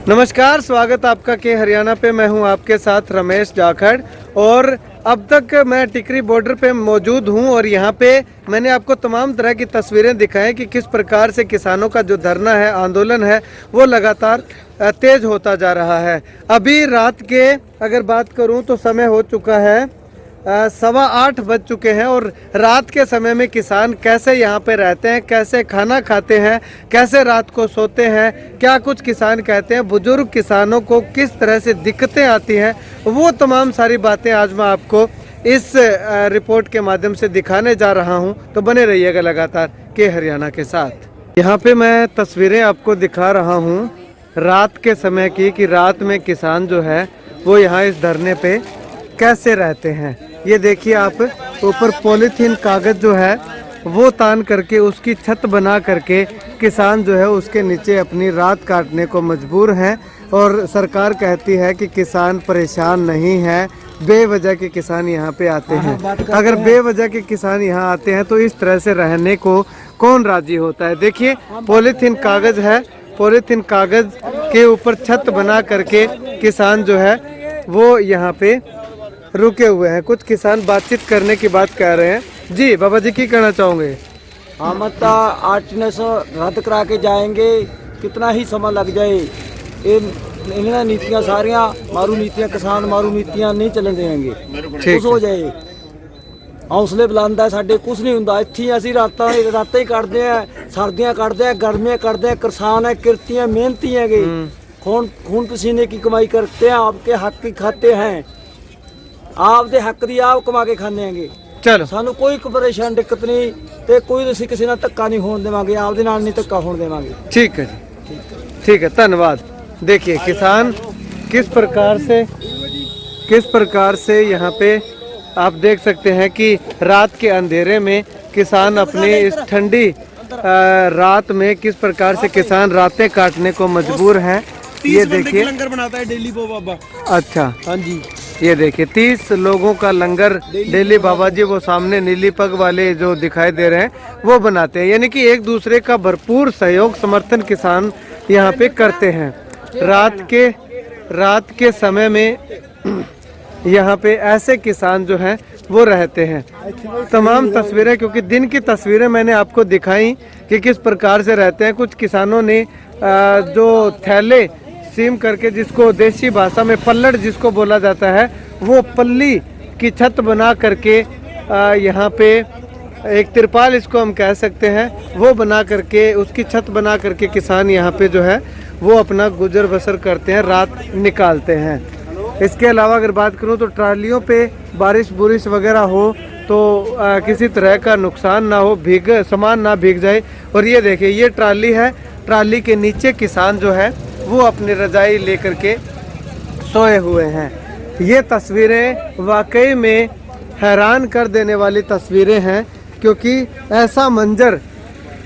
नमस्कार, स्वागत आपका के हरियाणा पे। मैं हूं आपके साथ रमेश जाखड़ और अब तक मैं टिकरी बॉर्डर पे मौजूद हूं और यहां पे मैंने आपको तमाम तरह की तस्वीरें दिखाएं कि किस प्रकार से किसानों का जो धरना है, आंदोलन है, वो लगातार तेज होता जा रहा है। अभी रात के अगर बात करूं तो समय हो चुका है 8:15 बज चुके हैं और रात के समय में किसान कैसे यहाँ पे रहते हैं, कैसे खाना खाते हैं, कैसे रात को सोते हैं, क्या कुछ किसान कहते हैं, बुजुर्ग किसानों को किस तरह से दिक्कतें आती हैं, वो तमाम सारी बातें आज मैं आपको इस रिपोर्ट के माध्यम से दिखाने जा रहा हूँ। तो बने रहिएगा लगातार के हरियाणा के साथ। यहाँ पे मैं तस्वीरें आपको दिखा रहा हूँ रात के समय की, कि रात में किसान जो है वो यहाँ इस धरने पे कैसे रहते हैं। ये देखिए आप, ऊपर पॉलीथीन कागज जो है वो तान करके उसकी छत बना करके किसान जो है उसके नीचे अपनी रात काटने को मजबूर हैं। और सरकार कहती है कि किसान परेशान नहीं है, बेवजह के किसान यहाँ पे आते हैं। अगर बेवजह के किसान यहाँ आते हैं तो इस तरह से रहने को कौन राजी होता है। देखिए पॉलीथीन कागज है, पॉलीथीन कागज के ऊपर छत बना करके किसान जो है वो यहाँ पे रुके हुए हैं। कुछ किसान बातचीत करने की बात कह रहे हैं। जी बाबा जी, की कहना चाहोगे? हम तो 8 रद्द करा के जाएंगे, कितना ही समय लग जाए। इन्हें नीतियां सारियां मारू नीतियां, किसान मारू नीतियां नहीं चलन देंगे। कुछ हो जाए, हौसले बुलंद है साडे, कुछ नहीं हुंदा। इत्थे असीं रातां ही कटदे आ, सर्दियां कटदे आ, गर्मियां कटदे आ। किसान है, किरती है, मेहनती है, खून पसीने की कमाई करते हैं, आपके हक की खाते हैं, आपदे हक दी आप कमा के खाने हैं। चलो, सानू कोई परेशान दिक्कत नहीं, ते कोई असीं किसी नाल धक्का नहीं होण देवांगे, आपदे नाल नहीं धक्का होण देवांगे। ठीक है जी, ठीक है, धन्यवाद। देखिए किसान किस प्रकार से यहाँ पे आप देख सकते हैं कि रात के अंधेरे में किसान अपनी इस ठंडी रात में किस प्रकार से किसान रातें काटने को मजबूर हैं। ये देखिए लंगर बनाता है डेली वो बाबा। अच्छा, हाँ जी, ये देखिए 30 लोगों का लंगर डेली बाबा जी वो सामने नीली पग वाले जो दिखाई दे रहे हैं वो बनाते हैं। यानी कि एक दूसरे का भरपूर सहयोग समर्थन किसान यहाँ पे करते हैं। रात के समय में यहाँ पे ऐसे किसान जो हैं वो रहते हैं। तमाम तस्वीरें, क्योंकि दिन की तस्वीरें मैंने आपको दिखाई कि किस प्रकार से रहते हैं। कुछ किसानों ने जो थैले सीम करके, जिसको देसी भाषा में पल्लड़ जिसको बोला जाता है, वो पल्ली की छत बना करके यहाँ पे एक तिरपाल इसको हम कह सकते हैं, वो बना करके उसकी छत बना करके किसान यहाँ पे जो है वो अपना गुजर बसर करते हैं, रात निकालते हैं। इसके अलावा अगर बात करूँ तो ट्रालियों पे बारिश बुरिश वगैरह हो तो किसी तरह का नुकसान ना हो, सामान ना भीग जाए। और ये देखिए ये ट्राली है, ट्राली के नीचे किसान जो है वो अपनी रजाई लेकर के सोए हुए हैं। ये तस्वीरें वाकई में हैरान कर देने वाली तस्वीरें हैं, क्योंकि ऐसा मंजर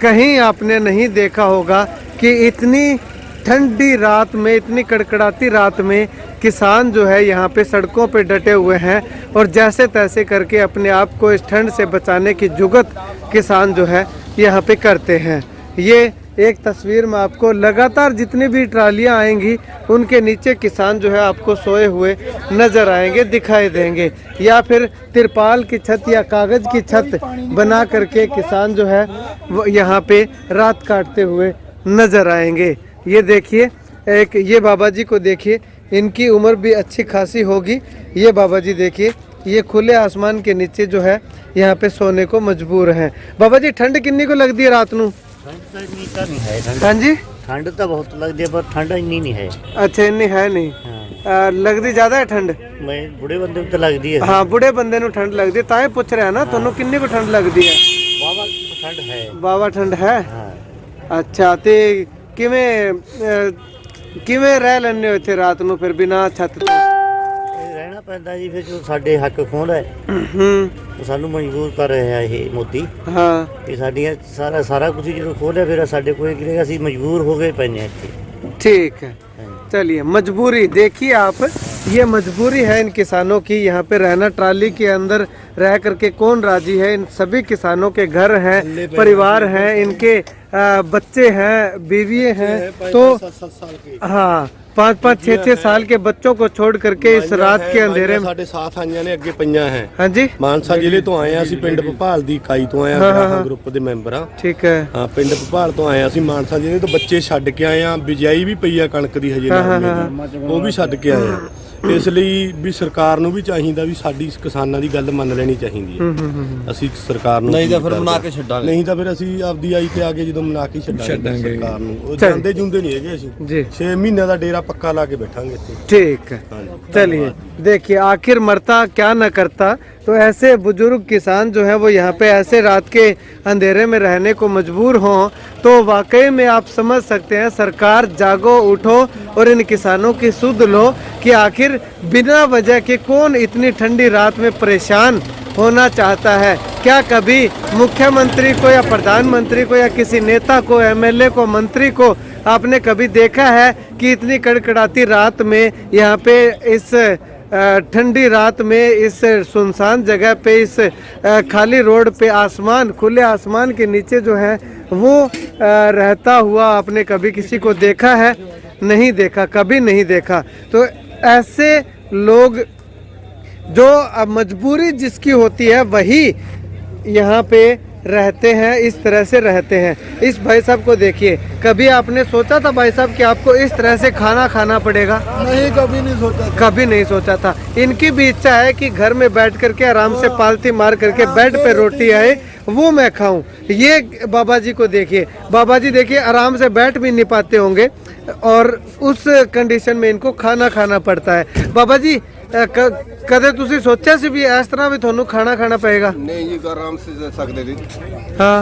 कहीं आपने नहीं देखा होगा कि इतनी ठंडी रात में, इतनी कड़कड़ाती रात में किसान जो है यहाँ पे सड़कों पे डटे हुए हैं और जैसे तैसे करके अपने आप को इस ठंड से बचाने की जुगत किसान जो है यहाँ पे करते हैं। ये एक तस्वीर में आपको लगातार जितनी भी ट्रालियां आएंगी उनके नीचे किसान जो है आपको सोए हुए नजर आएंगे, दिखाई देंगे, या फिर तिरपाल की छत या कागज की छत बना करके किसान जो है वो यहाँ पे रात काटते हुए नजर आएंगे। ये देखिए एक ये बाबा जी को देखिए, इनकी उम्र भी अच्छी खासी होगी। ये बाबा जी देखिए, ये खुले आसमान के नीचे जो है यहाँ पे सोने को मजबूर हैं। बाबा जी ठंड कितनी को लगती है रात नू? हाँ जी, ठंड तो बहुत लगती है पर ठंड इन्नी नहीं है। अच्छा, इन्नी है नहीं। हाँ। लगती ज्यादा है ठंड? मैं बूढ़े बंदे को तो लगती है। हाँ, बूढ़े बंदे नू ठंड लगती है, ताए पूछ रहे हैं ना। ਤੁਹਾਨੂੰ किन्नी को ठंड लगती है? बाबा ठंड है। बाबा ठंड है। हाँ। अच्छा, ते ਕਿਵੇਂ ਰਹਿ ਲੈਂਦੇ ਹੋ ਇੱਥੇ ਰਾਤ ਨੂੰ ਫਿਰ ਬਿਨਾਂ ਛੱਤ ਤੋਂ? ਰਹਿਣਾ ਪੈਂਦਾ ਜੀ, ਫਿਰ ਜੋ ਸਾਡੇ ਹੱਕ ਖੋਹਦਾ ਹੈ ਉਹ ਸਾਨੂੰ ਮਜਬੂਰ ਕਰ ਰਿਹਾ ਇਹ ਮੋਦੀ। ਹਾਂ, ਇਹ ਸਾਡੀਆਂ ਸਾਰਾ ਕੁਝ ਜਦੋਂ ਖੋਲਿਆ ਫਿਰ ਸਾਡੇ ਕੋਲ ਕਿਹੜੇ ਅਸੀਂ ਮਜਬੂਰ ਹੋ ਗਏ ਪੈਨੇ ਇੱਥੇ। ठीक है, चलिए मजबूरी देखिए आप, ये मजबूरी है इन किसानों की यहाँ पे रहना। ट्राली के अंदर रह करके कौन राजी है। इन सभी किसानों के घर हैं, परिवार हैं, इनके बच्चे हैं, बीवी हैं, तो हाँ 5-5, 6-6 साल के बच्चों को छोड़ करके इस रात के अंधेरे में ਸਾਡੇ ਸਾਥ ਆਈਆਂ ਨੇ ਅੱਗੇ ਪਈਆਂ ਹੈ। हाँ जी ਮਾਨਸਾ ਜ਼ਿਲ੍ਹੇ ਤੋਂ ਆਏ ਆ ਅਸੀਂ, ਪਿੰਡ ਭਪਾਲ ਦੀ ਇਕਾਈ ਤੋਂ ਆਏ ਆ, ਗ੍ਰਾਹਕ ਗਰੁੱਪ ਦੇ ਮੈਂਬਰ ਆ। ठीक है। ਹਾਂ ਪਿੰਡ ਭਪਾਲ ਤੋਂ ਆਏ ਆ ਅਸੀਂ, ਮਾਨਸਾ ਜ਼ਿਲ੍ਹੇ ਤੋਂ ਬੱਚੇ ਛੱਡ ਕੇ ਆਏ ਆ। ਬਿਜਾਈ ਵੀ ਪਈ ਆ ਕਣਕ ਦੀ ਹਜੇ ਨਰਮੇ ਦੀ, ਉਹ ਵੀ ਛੱਡ ਕੇ ਆਏ ਆ। ਇਸ ਲਈ ਵੀ ਸਰਕਾਰ ਨੂੰ ਵੀ ਚਾਹੀਦਾ ਵੀ ਸਾਡੀ ਕਿਸਾਨਾਂ ਦੀ ਗੱਲ ਮੰਨ ਲੈਣੀ ਚਾਹੀਦੀ ਹੈ। ਅਸੀਂ ਸਰਕਾਰ ਨੂੰ ਨਹੀਂ ਤਾਂ ਫਿਰ ਮਨਾ ਕੇ ਛੱਡਾਂਗੇ, ਨਹੀਂ ਤਾਂ ਫਿਰ ਅਸੀਂ ਆਪਦੀ ਆਈ ਤੇ ਆ ਕੇ ਜਦੋਂ ਮਨਾ ਕੇ ਛੱਡਾਂਗੇ ਸਰਕਾਰ ਨੂੰ। ਉਹ ਜਾਂਦੇ ਜੁੰਦੇ ਨਹੀਂ ਹੈਗੇ ਅਸੀਂ जी 6 ਮਹੀਨਿਆਂ ਦਾ ਡੇਰਾ ਪੱਕਾ ਲਾ ਕੇ ਬੈਠਾਂਗੇ ਇੱਥੇ। ठीक है। चलिए देखिए आखिर मरता क्या न करता। तो ऐसे बुजुर्ग किसान जो है वो यहाँ पे ऐसे रात के अंधेरे में रहने को मजबूर हों तो वाकई में आप समझ सकते हैं। सरकार जागो, उठो और इन किसानों की सुध लो कि आखिर बिना वजह के कौन इतनी ठंडी रात में परेशान होना चाहता है। क्या कभी मुख्यमंत्री को या प्रधानमंत्री को या किसी नेता को, एमएलए को, मंत्री को आपने कभी देखा है कि इतनी कड़कड़ाती रात में यहाँ पे इस ठंडी रात में इस सुनसान जगह पे इस खाली रोड पे आसमान, खुले आसमान के नीचे जो है वो रहता हुआ आपने कभी किसी को देखा है? नहीं देखा, कभी नहीं देखा। तो ऐसे लोग जो मजबूरी जिसकी होती है वही यहाँ पे रहते हैं, इस तरह से रहते हैं। इस भाई साहब को देखिए, कभी आपने सोचा था भाई साहब कि आपको इस तरह से खाना खाना पड़ेगा? नहीं, कभी नहीं सोचा। कभी नहीं सोचा था। इनकी भी इच्छा है कि घर में बैठ करके आराम से पालती मार करके बेड पे रोटी आए वो मैं खाऊं। ये बाबा जी को देखिए, बाबा जी देखिए आराम से बैठ भी नहीं पाते होंगे और उस कंडीशन में इनको खाना खाना पड़ता है। बाबा जी कदे तुसी सोचा सी भी इस तरह भी ਤੁਹਾਨੂੰ ਖਾਣਾ ਖਾਣਾ ਪਏਗਾ? नहीं जी, आराम से जा सकते थे। हाँ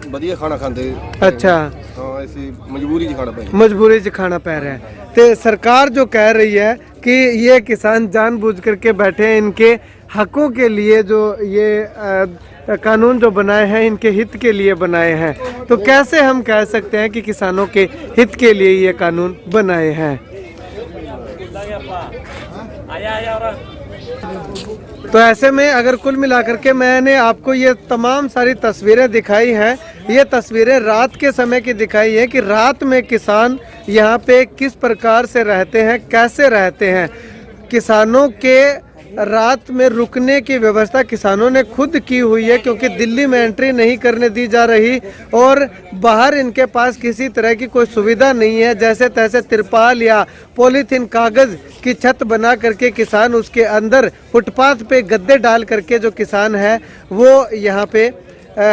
बढ़िया खाना खाते। अच्छा, हाँ ऐसी मजबूरी च खाना पड़ेगा। मजबूरी से खाना पै रहे हैं। तो सरकार जो कह रही है कि ये किसान जानबूझ करके बैठे हैं, इनके हकों के लिए जो ये कानून जो बनाए हैं इनके हित के लिए बनाए हैं। तो कैसे हम कह सकते हैं कि किसानों के हित के लिए ये कानून बनाए हैं? तो ऐसे में अगर कुल मिलाकर के मैंने आपको ये तमाम सारी तस्वीरें दिखाई हैं, ये तस्वीरें रात के समय की दिखाई है कि रात में किसान यहाँ पे किस प्रकार से रहते हैं, कैसे रहते हैं। किसानों के रात में रुकने की व्यवस्था किसानों ने खुद की हुई है, क्योंकि दिल्ली में एंट्री नहीं करने दी जा रही और बाहर इनके पास किसी तरह की कोई सुविधा नहीं है। जैसे तैसे तिरपाल या पॉलीथीन कागज़ की छत बना करके किसान उसके अंदर फुटपाथ पे गद्दे डाल करके जो किसान है वो यहाँ पे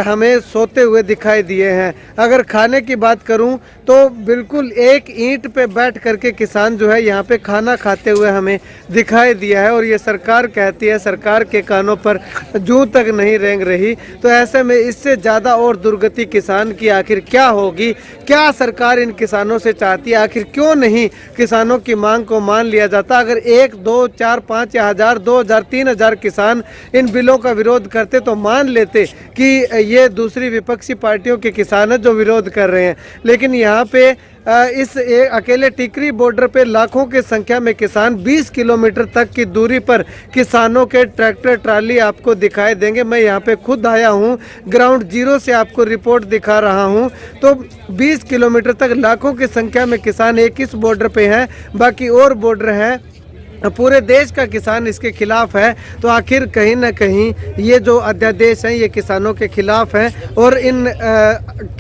हमें सोते हुए दिखाई दिए हैं। अगर खाने की बात करूं तो बिल्कुल एक ईंट पे बैठ करके किसान जो है यहाँ पे खाना खाते हुए हमें दिखाई दिया है। और ये सरकार कहती है, सरकार के कानों पर जूं तक नहीं रेंग रही। तो ऐसे में इससे ज़्यादा और दुर्गति किसान की आखिर क्या होगी? क्या सरकार इन किसानों से चाहती है? आखिर क्यों नहीं किसानों की मांग को मान लिया जाता? अगर 1, 2, 4, 5 या 1000, 2000, 3000 किसान इन बिलों का विरोध करते तो मान लेते कि ये दूसरी विपक्षी पार्टियों के किसान हैं जो विरोध कर रहे हैं। लेकिन यहाँ पे इस अकेले टिकरी बॉर्डर पे लाखों की संख्या में किसान 20 किलोमीटर तक की दूरी पर किसानों के ट्रैक्टर ट्राली आपको दिखाई देंगे। मैं यहाँ पे खुद आया हूँ, ग्राउंड जीरो से आपको रिपोर्ट दिखा रहा हूँ। तो 20 किलोमीटर तक लाखों की संख्या में किसान एक इस बॉर्डर पे हैं, बाकी और बॉर्डर हैं। पूरे देश का किसान इसके खिलाफ है। तो आखिर कहीं ना कहीं ये जो अध्यादेश हैं ये किसानों के खिलाफ हैं और इन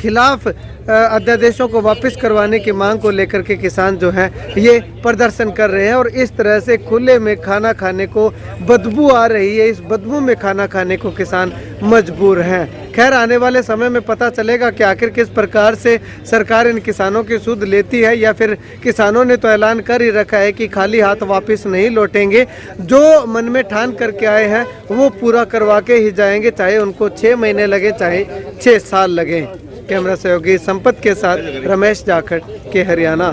खिलाफ अध्यादेशों को वापस करवाने की मांग को लेकर के किसान जो हैं ये प्रदर्शन कर रहे हैं। और इस तरह से खुले में खाना खाने को बदबू आ रही है, इस बदबू में खाना खाने को किसान मजबूर हैं। खैर आने वाले समय में पता चलेगा कि आखिर किस प्रकार से सरकार इन किसानों की सुध लेती है, या फिर किसानों ने तो ऐलान कर ही रखा है कि खाली हाथ वापस नहीं लौटेंगे। जो मन में ठान करके आए हैं वो पूरा करवा के ही जाएंगे, चाहे उनको 6 महीने लगे, चाहे 6 साल लगे। कैमरा सहयोगी संपत के साथ रमेश जाखड़ के हरियाणा।